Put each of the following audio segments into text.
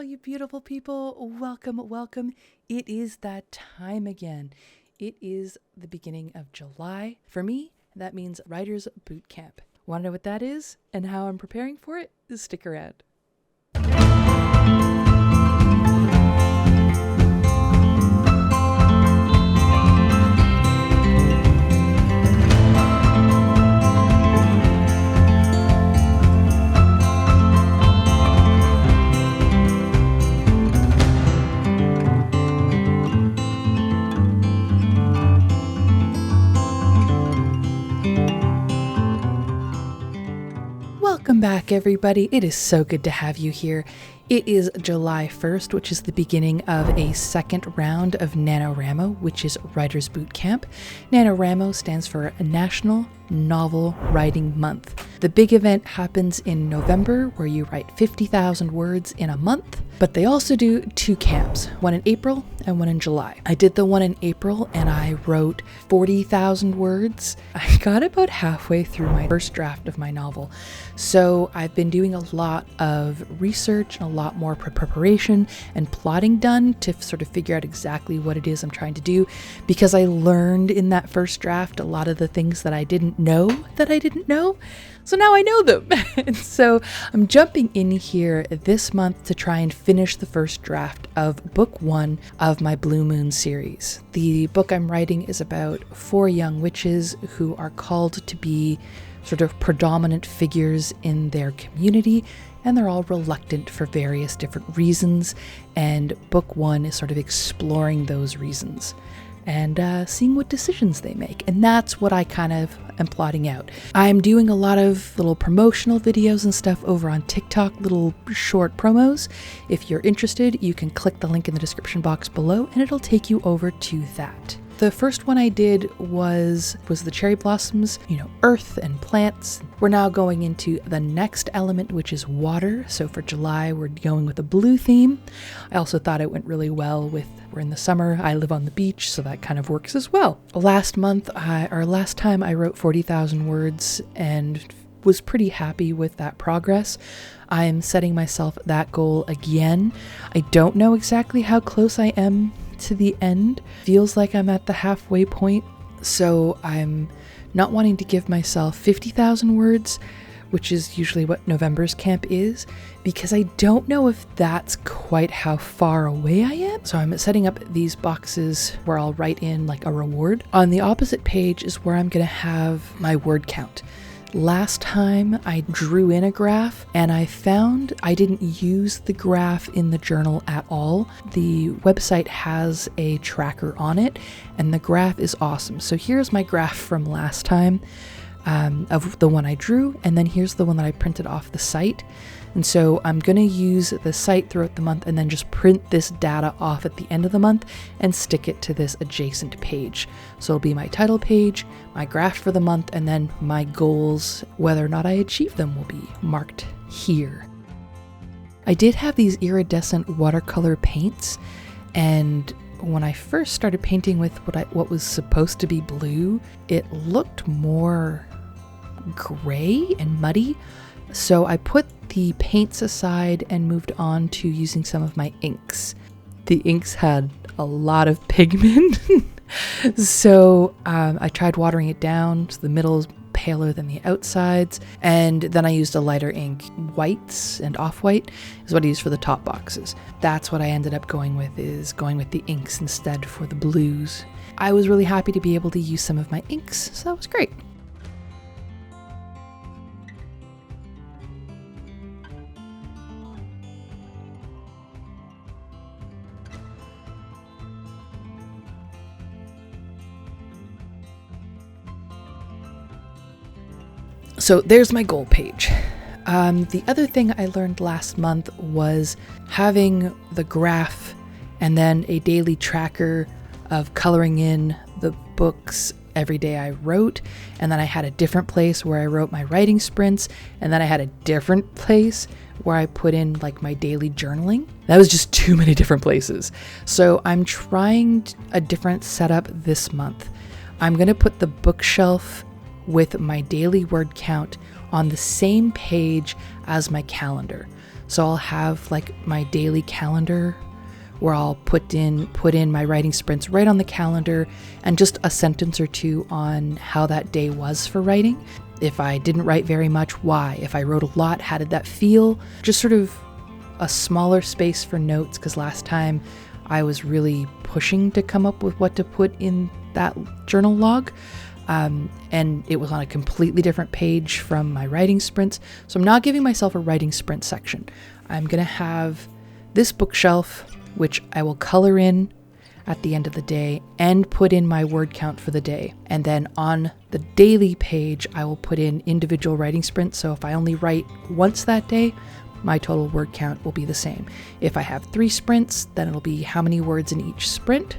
you beautiful people. Welcome. It is that time again. It is the beginning of July. For me, that means Writer's Boot Camp. Want to know what that is and how I'm preparing for it? Stick around. Welcome back, everybody. It is so good to have you here. It is July 1st, which is the beginning of a second round of NaNoWriMo, which is Writer's Boot Camp. NaNoWriMo stands for National Novel Writing Month. The big event happens in November, where you write 50,000 words in a month, but they also do two camps, one in April and one in July. I did the one in April and I wrote 40,000 words. I got about halfway through my first draft of my novel. So I've been doing a lot of research and a lot more preparation and plotting done to sort of figure out exactly what it is I'm trying to do, because I learned in that first draft a lot of the things that I didn't know that I didn't know. So now I know them. And so I'm jumping in here this month to try and finish the first draft of book 1 of my Blue Moon series. The book I'm writing is about 4 young witches who are called to be sort of predominant figures in their community, and they're all reluctant for various different reasons. And book 1 is sort of exploring those reasons and seeing what decisions they make. And that's what I kind of am plotting out. I'm doing a lot of little promotional videos and stuff over on TikTok, little short promos. If you're interested, you can click the link in the description box below and it'll take you over to that. The first one I did was the cherry blossoms, earth and plants. We're now going into the next element, which is water. So for July, we're going with a blue theme. I also thought it went really well we're in the summer. I live on the beach, so that kind of works as well. Last time I wrote 40,000 words and was pretty happy with that progress. I am setting myself that goal again. I don't know exactly how close I am to the end. Feels like I'm at the halfway point, so I'm not wanting to give myself 50,000 words, which is usually what November's camp is, because I don't know if that's quite how far away I am. So I'm setting up these boxes where I'll write in like a reward. On the opposite page is where I'm going to have my word count. Last time I drew in a graph and I found I didn't use the graph in the journal at all. The website has a tracker on it and the graph is awesome. So here's my graph from last time of the one I drew, and then here's the one that I printed off the site. And so I'm going to use the site throughout the month and then just print this data off at the end of the month and stick it to this adjacent page. So it'll be my title page, my graph for the month, and then my goals, whether or not I achieve them, will be marked here. I did have these iridescent watercolor paints, and when I first started painting with what was supposed to be blue, it looked more gray and muddy. So I put the paints aside and moved on to using some of my inks. The inks had a lot of pigment. So I tried watering it down so the middle is paler than the outsides, and then I used a lighter ink. Whites and off-white is what I used for the top boxes. That's what I ended up going with the inks instead for the blues. I was really happy to be able to use some of my inks, so that was great. So there's my goal page. The other thing I learned last month was having the graph and then a daily tracker of coloring in the books every day I wrote. And then I had a different place where I wrote my writing sprints. And then I had a different place where I put in like my daily journaling. That was just too many different places. So I'm trying a different setup this month. I'm going to put the bookshelf with my daily word count on the same page as my calendar. So I'll have like my daily calendar where I'll put in my writing sprints right on the calendar, and just a sentence or two on how that day was for writing. If I didn't write very much, why? If I wrote a lot, how did that feel? Just sort of a smaller space for notes, because last time I was really pushing to come up with what to put in that journal log. And it was on a completely different page from my writing sprints. So I'm not giving myself a writing sprint section. I'm going to have this bookshelf, which I will color in at the end of the day and put in my word count for the day. And then on the daily page, I will put in individual writing sprints. So if I only write once that day, my total word count will be the same. If I have 3 sprints, then it'll be how many words in each sprint,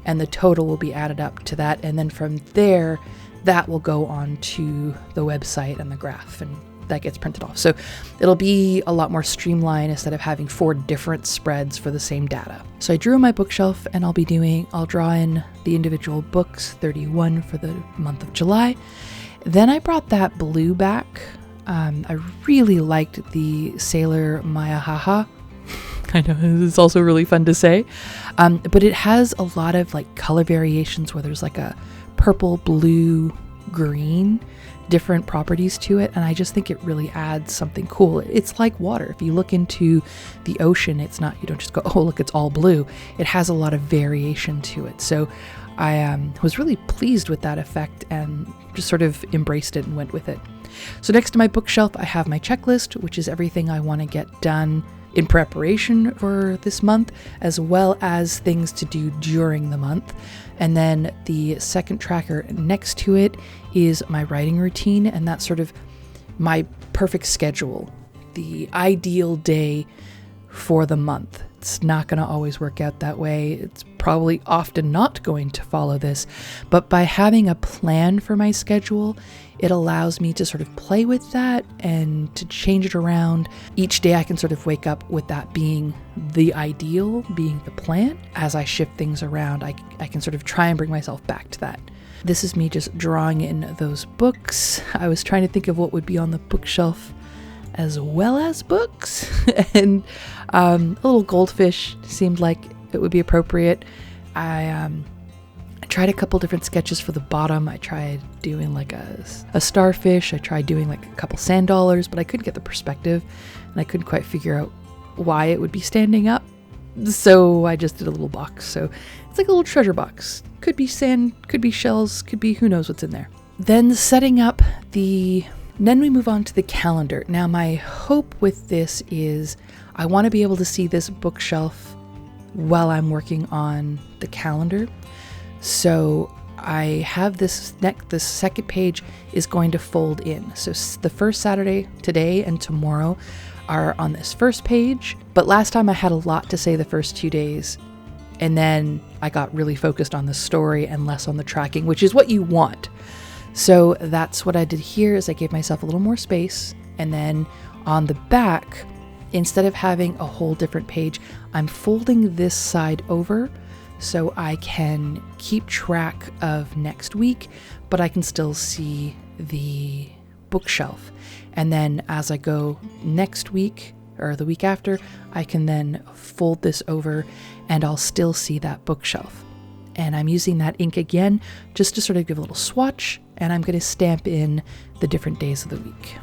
and the total will be added up to that. And then from there, that will go on to the website and the graph, and that gets printed off. So it'll be a lot more streamlined instead of having 4 different spreads for the same data. So I drew in my bookshelf, and I'll draw in the individual books, 31 for the month of July. Then I brought that blue back. I really liked the Sailor Maya Haha. I know, it's also really fun to say. But it has a lot of like color variations where there's like a purple, blue, green, different properties to it. And I just think it really adds something cool. It's like water. If you look into the ocean, it's not, you don't just go, oh, look, it's all blue. It has a lot of variation to it. So I was really pleased with that effect and just sort of embraced it and went with it. So next to my bookshelf, I have my checklist, which is everything I want to get done in preparation for this month, as well as things to do during the month. And then the second tracker next to it is my writing routine, and that's sort of my perfect schedule, the ideal day for the month. It's not going to always work out that way. It's probably often not going to follow this, but by having a plan for my schedule, it allows me to sort of play with that and to change it around. Each day I can sort of wake up with that being the ideal, being the plan. As I shift things around, I can sort of try and bring myself back to that. This is me just drawing in those books. I was trying to think of what would be on the bookshelf as well as books, and a little goldfish seemed like it would be appropriate. I tried a couple different sketches for the bottom. I tried doing like a starfish. I tried doing like a couple sand dollars, but I couldn't get the perspective, and I couldn't quite figure out why it would be standing up. So I just did a little box. So it's like a little treasure box. Could be sand, could be shells, could be who knows what's in there. Then we move on to the calendar. Now my hope with this is I want to be able to see this bookshelf while I'm working on the calendar. So I have the second page is going to fold in. So the first Saturday, today and tomorrow, are on this first page. But last time I had a lot to say the first 2 days, and then I got really focused on the story and less on the tracking, which is what you want. So that's what I did here, is I gave myself a little more space. And then on the back, instead of having a whole different page, I'm folding this side over so I can keep track of next week, but I can still see the bookshelf. And then as I go next week or the week after, I can then fold this over and I'll still see that bookshelf. And I'm using that ink again just to sort of give a little swatch, and I'm going to stamp in the different days of the week.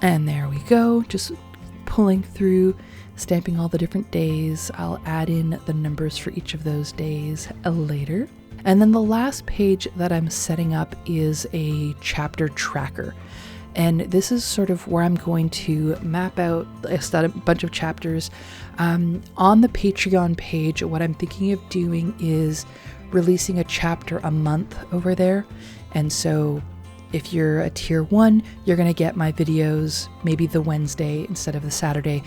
And there we go, just pulling through, stamping all the different days. I'll add in the numbers for each of those days later. And then the last page that I'm setting up is a chapter tracker. And this is sort of where I'm going to map out a bunch of chapters. On the Patreon page, what I'm thinking of doing is releasing a chapter a month over there. And so if you're a tier 1, you're going to get my videos maybe the Wednesday instead of the Saturday.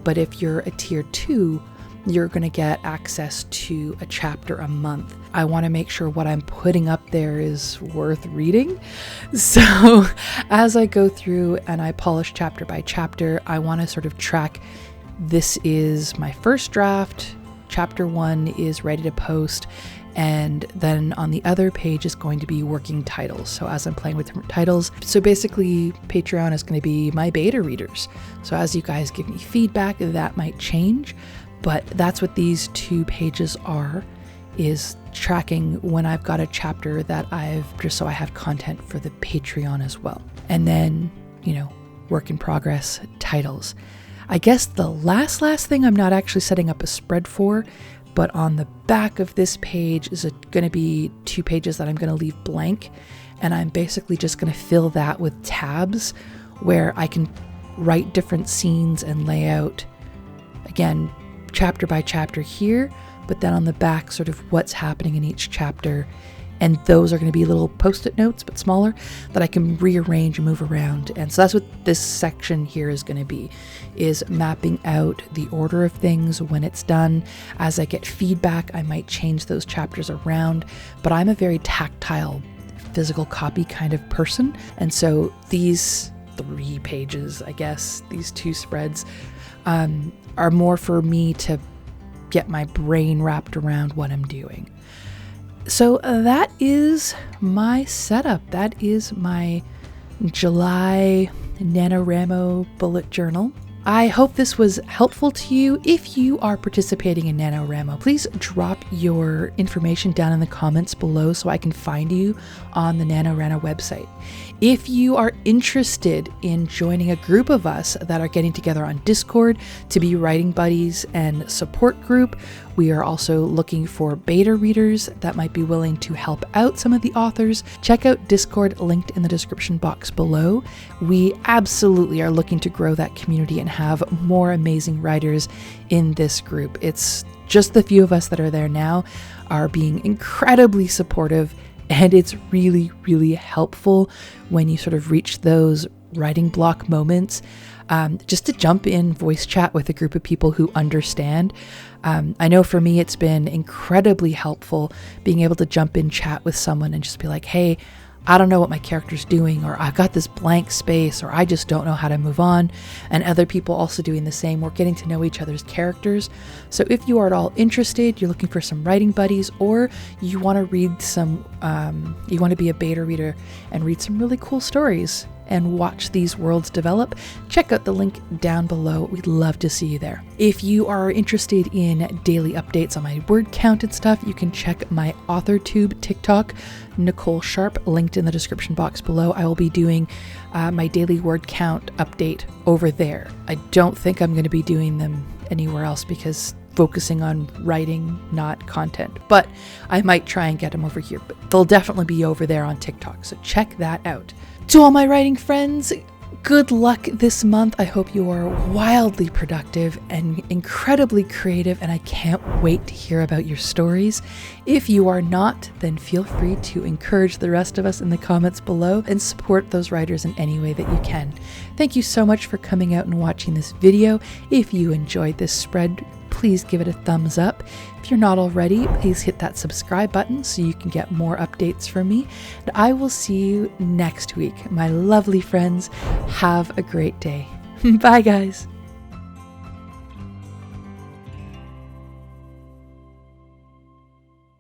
But if you're a tier 2, you're going to get access to a chapter a month. I want to make sure what I'm putting up there is worth reading. So as I go through and I polish chapter by chapter, I want to sort of track, this is my first draft, chapter 1 is ready to post, and then on the other page is going to be working titles. So as I'm playing with different titles, so basically Patreon is going to be my beta readers. So as you guys give me feedback, that might change, but that's what these 2 pages are, is tracking when I've got a chapter that just so I have content for the Patreon as well. And then, work in progress titles. I guess the last thing I'm not actually setting up a spread for, but on the back of this page is going to be 2 pages that I'm going to leave blank. And I'm basically just going to fill that with tabs where I can write different scenes and lay out, again, chapter by chapter here, but then on the back, sort of what's happening in each chapter. And those are going to be little post-it notes, but smaller, that I can rearrange and move around. And so that's what this section here is going to be, is mapping out the order of things when it's done. As I get feedback, I might change those chapters around, but I'm a very tactile, physical copy kind of person. And so these 3 pages, I guess, these 2 spreads, are more for me to get my brain wrapped around what I'm doing. So that is my setup. That is my July NaNoWriMo bullet journal. I hope this was helpful to you. If you are participating in NaNoWriMo, please drop your information down in the comments below so I can find you on the NaNoWriMo website. If you are interested in joining a group of us that are getting together on Discord to be writing buddies and support group, we are also looking for beta readers that might be willing to help out some of the authors. Check out Discord, linked in the description box below. We absolutely are looking to grow that community and have more amazing writers in this group. It's just the few of us that are there now are being incredibly supportive, and it's really, really helpful when you sort of reach those writing block moments, just to jump in voice chat with a group of people who understand. I know for me, it's been incredibly helpful being able to jump in chat with someone and just be like, hey, I don't know what my character's doing, or I've got this blank space, or I just don't know how to move on. And other people also doing the same. We're getting to know each other's characters. So if you are at all interested, you're looking for some writing buddies, or you want to read some, you want to be a beta reader and read some really cool stories and watch these worlds develop, check out the link down below. We'd love to see you there. If you are interested in daily updates on my word count and stuff, you can check my AuthorTube TikTok, Nicole Sharp, linked in the description box below. I will be doing my daily word count update over there. I don't think I'm going to be doing them anywhere else because focusing on writing, not content, but I might try and get them over here, but they'll definitely be over there on TikTok. So check that out. To all my writing friends, good luck this month. I hope you are wildly productive and incredibly creative, and I can't wait to hear about your stories. If you are not, then feel free to encourage the rest of us in the comments below and support those writers in any way that you can. Thank you so much for coming out and watching this video. If you enjoyed this spread, please give it a thumbs up. If you're not already, please hit that subscribe button so you can get more updates from me. And I will see you next week. My lovely friends, have a great day. Bye, guys.